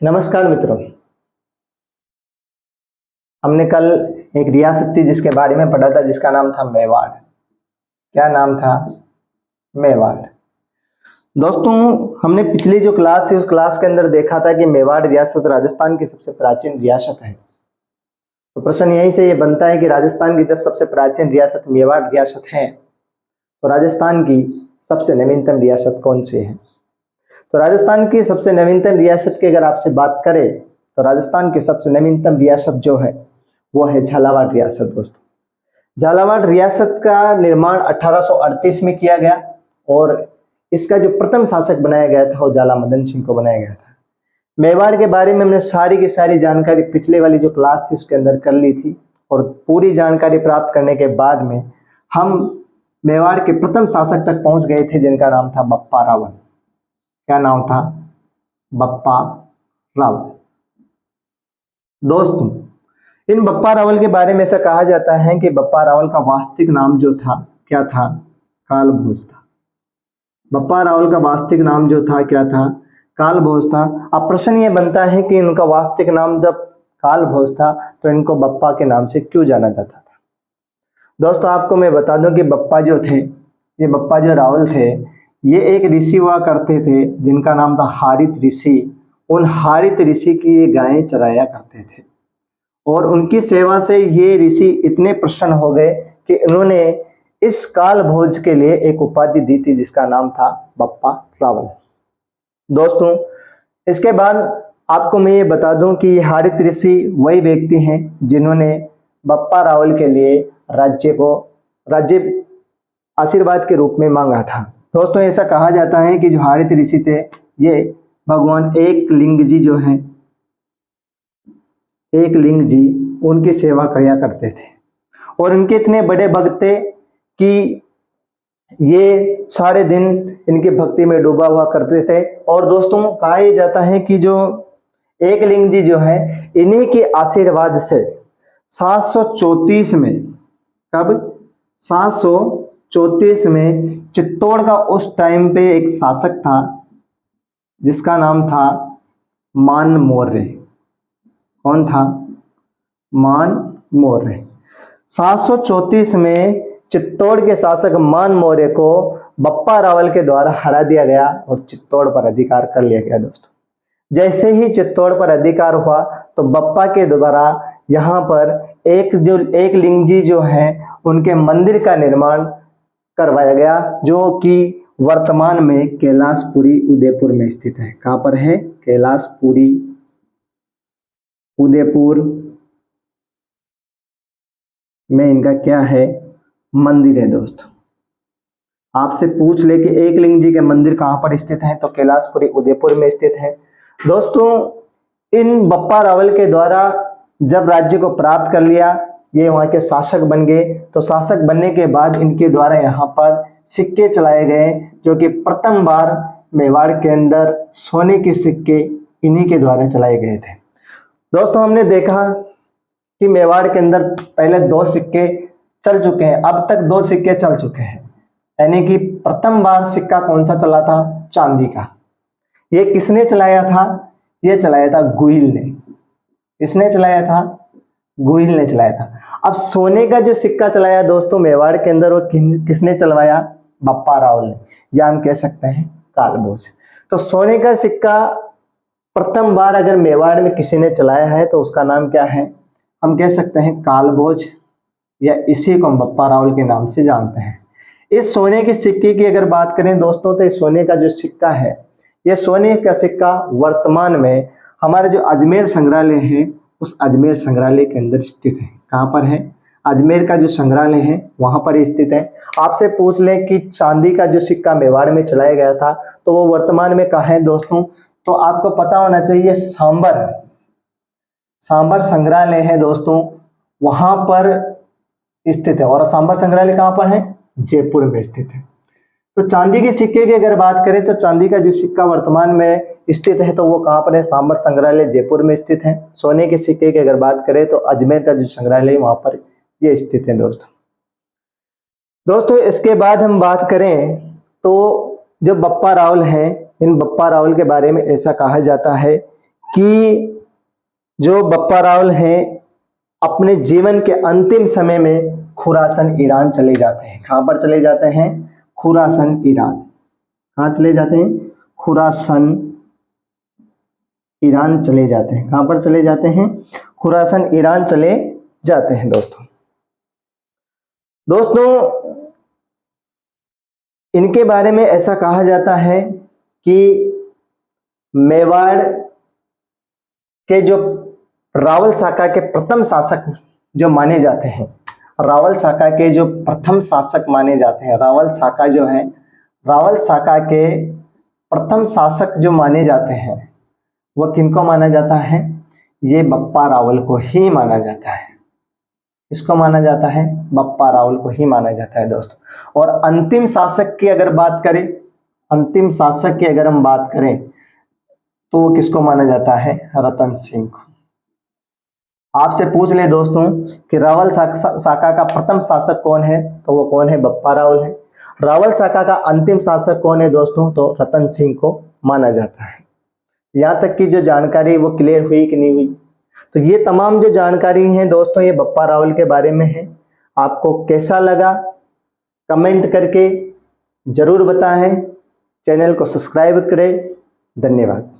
नमस्कार मित्रों। हमने कल एक रियासत थी जिसके बारे में पढ़ा था, जिसका नाम था मेवाड़। क्या नाम था? मेवाड़। दोस्तों, हमने पिछली जो क्लास थी उस क्लास के अंदर देखा था कि मेवाड़ रियासत राजस्थान की सबसे प्राचीन रियासत है। तो प्रश्न यहीं से ये बनता है कि राजस्थान की जब सबसे प्राचीन रियासत मेवाड़ रियासत है तो राजस्थान की सबसे नवीनतम रियासत कौन सी है? तो राजस्थान की सबसे नवीनतम रियासत की अगर आपसे बात करें तो राजस्थान की सबसे नवीनतम रियासत जो है वो है झालावाड़ रियासत। दोस्तों, झालावाड़ रियासत का निर्माण 1838 में किया गया और इसका जो प्रथम शासक बनाया गया था वो ज्वाला मदन सिंह को बनाया गया था। मेवाड़ के बारे में हमने सारी की सारी जानकारी पिछले वाली जो क्लास थी उसके अंदर कर ली थी और पूरी जानकारी प्राप्त करने के बाद में हम मेवाड़ के प्रथम शासक तक पहुंच गए थे, जिनका नाम था बप्पा रावल। क्या नाम था? बप्पा रावल। दोस्तों, इन बप्पा रावल के बारे में ऐसा कहा जाता है कि बप्पा रावल का वास्तविक नाम जो था क्या था? कालभोज था। बप्पा रावल का वास्तविक नाम जो था क्या था? कालभोज था। अब प्रश्न ये बनता है कि इनका वास्तविक नाम जब कालभोज था तो इनको बप्पा के नाम से क्यों जाना जाता था? दोस्तों, आपको मैं बता दूं कि बप्पा जो थे, ये बप्पा जो रावल थे, ये एक ऋषि हुआ करते थे जिनका नाम था हारित ऋषि। उन हारित ऋषि की ये गायें चराया करते थे और उनकी सेवा से ये ऋषि इतने प्रसन्न हो गए कि इन्होंने इस काल भोज के लिए एक उपाधि दी थी जिसका नाम था बप्पा रावल। दोस्तों, इसके बाद आपको मैं ये बता दूं कि ये हारित ऋषि वही व्यक्ति हैं जिन्होंने बप्पा रावल के लिए राज्य आशीर्वाद के रूप में मांगा था। दोस्तों, ऐसा कहा जाता है कि जो हारित ऋषि थे ये भगवान एक लिंग जी जो है, एक लिंग जी, उनकी सेवा किया करते थे और इनके इतने बड़े भक्त थे कि ये सारे दिन इनकी भक्ति में डूबा हुआ करते थे। और दोस्तों, कहा जाता है कि जो एक लिंग जी जो है, इन्हीं के आशीर्वाद से 734 में, कब? 734 में चित्तौड़ का उस टाइम पे एक शासक था जिसका नाम था मान मौर्य। कौन था? मान मौर्य। 734 में चित्तौड़ के शासक मान मौर्य को बप्पा रावल के द्वारा हरा दिया गया और चित्तौड़ पर अधिकार कर लिया गया। दोस्तों, जैसे ही चित्तौड़ पर अधिकार हुआ तो बप्पा के द्वारा यहाँ पर एक लिंग जी जो है उनके मंदिर का निर्माण करवाया गया, जो कि वर्तमान में कैलाशपुरी उदयपुर में स्थित है। कहाँ पर है? कैलाशपुरी उदयपुर में इनका क्या है? मंदिर है। दोस्तों, आपसे पूछ ले कि एक लिंग जी के मंदिर कहां पर स्थित है तो कैलाशपुरी उदयपुर में स्थित है। दोस्तों, इन बप्पा रावल के द्वारा जब राज्य को प्राप्त कर लिया, ये वहां के शासक बन गए, तो शासक बनने के बाद इनके द्वारा यहाँ पर सिक्के चलाए गए, जो कि प्रथम बार मेवाड़ के अंदर सोने के सिक्के इन्हीं के द्वारा चलाए गए थे। दोस्तों, हमने देखा कि मेवाड़ के अंदर पहले 2 सिक्के चल चुके हैं, अब तक 2 सिक्के चल चुके हैं। यानी कि प्रथम बार सिक्का कौन सा चला था? चांदी का। ये किसने चलाया था? ये चलाया था गुहिल ने। किसने चलाया था? गुहिल ने चलाया था। अब सोने का जो सिक्का चलाया दोस्तों मेवाड़ के अंदर, वो किसने चलवाया? बप्पा रावल ने, या हम कह सकते हैं कालभोज। तो सोने का सिक्का प्रथम बार अगर मेवाड़ में किसी ने चलाया है तो उसका नाम क्या है? हम कह सकते हैं कालभोज, या इसी को हम बप्पा रावल के नाम से जानते हैं। इस सोने के सिक्के की अगर बात करें दोस्तों, तो इस सोने का जो सिक्का है, ये सोने का सिक्का वर्तमान में हमारे जो अजमेर संग्रहालय है उस अजमेर संग्रहालय के अंदर स्थित है। कहाँ पर है? अजमेर का जो संग्रहालय है वहां पर स्थित है। आपसे पूछ लें कि चांदी का जो सिक्का मेवाड़ में चलाया गया था तो वो वर्तमान में कहाँ है दोस्तों? तो आपको पता होना चाहिए, सांबर संग्रहालय है दोस्तों, वहां पर स्थित है। और सांबर संग्रहालय कहाँ पर है? जयपुर में स्थित है। तो चांदी के सिक्के की अगर बात करें तो चांदी का जो सिक्का वर्तमान में स्थित है तो वो कहाँ पर है? सांबर संग्रहालय जयपुर में स्थित है। सोने के सिक्के की अगर बात करें तो अजमेर का जो संग्रहालय वहां पर ये स्थित है। दोस्तों, इसके बाद हम बात करें तो जो बप्पा रावल है, इन बप्पा रावल के बारे में ऐसा कहा जाता है कि जो बप्पा रावल हैं अपने जीवन के अंतिम समय में खुरासन ईरान चले जाते हैं। कहां पर चले जाते हैं? खुरासन ईरान। कहां चले जाते हैं? खुरासन ईरान चले जाते हैं। कहां पर चले जाते हैं? खुरासन ईरान चले जाते हैं दोस्तों। इनके बारे में ऐसा कहा जाता है कि मेवाड़ के जो रावल शाखा के प्रथम शासक जो माने जाते हैं, रावल शाखा के जो प्रथम शासक माने जाते हैं, रावल शाखा जो है, रावल शाखा के प्रथम शासक जो माने जाते हैं वह किनको माना जाता है? ये बप्पा रावल को ही माना जाता है। इसको माना जाता है, बप्पा रावल को ही माना जाता है दोस्तों। और अंतिम शासक की अगर बात करें, अंतिम शासक की अगर हम बात करें तो वो किसको माना जाता है? रतन सिंह को। आपसे पूछ ले दोस्तों कि रावल शाखा का प्रथम शासक कौन है, तो वो कौन है? बप्पा रावल है। रावल शाखा का अंतिम शासक कौन है दोस्तों? तो रतन सिंह को माना जाता है। यहाँ तक की जो जानकारी वो क्लियर हुई कि नहीं हुई? तो ये तमाम जो जानकारी है दोस्तों ये बप्पा रावल के बारे में है। आपको कैसा लगा कमेंट करके जरूर बताएं। चैनल को सब्सक्राइब करें। धन्यवाद।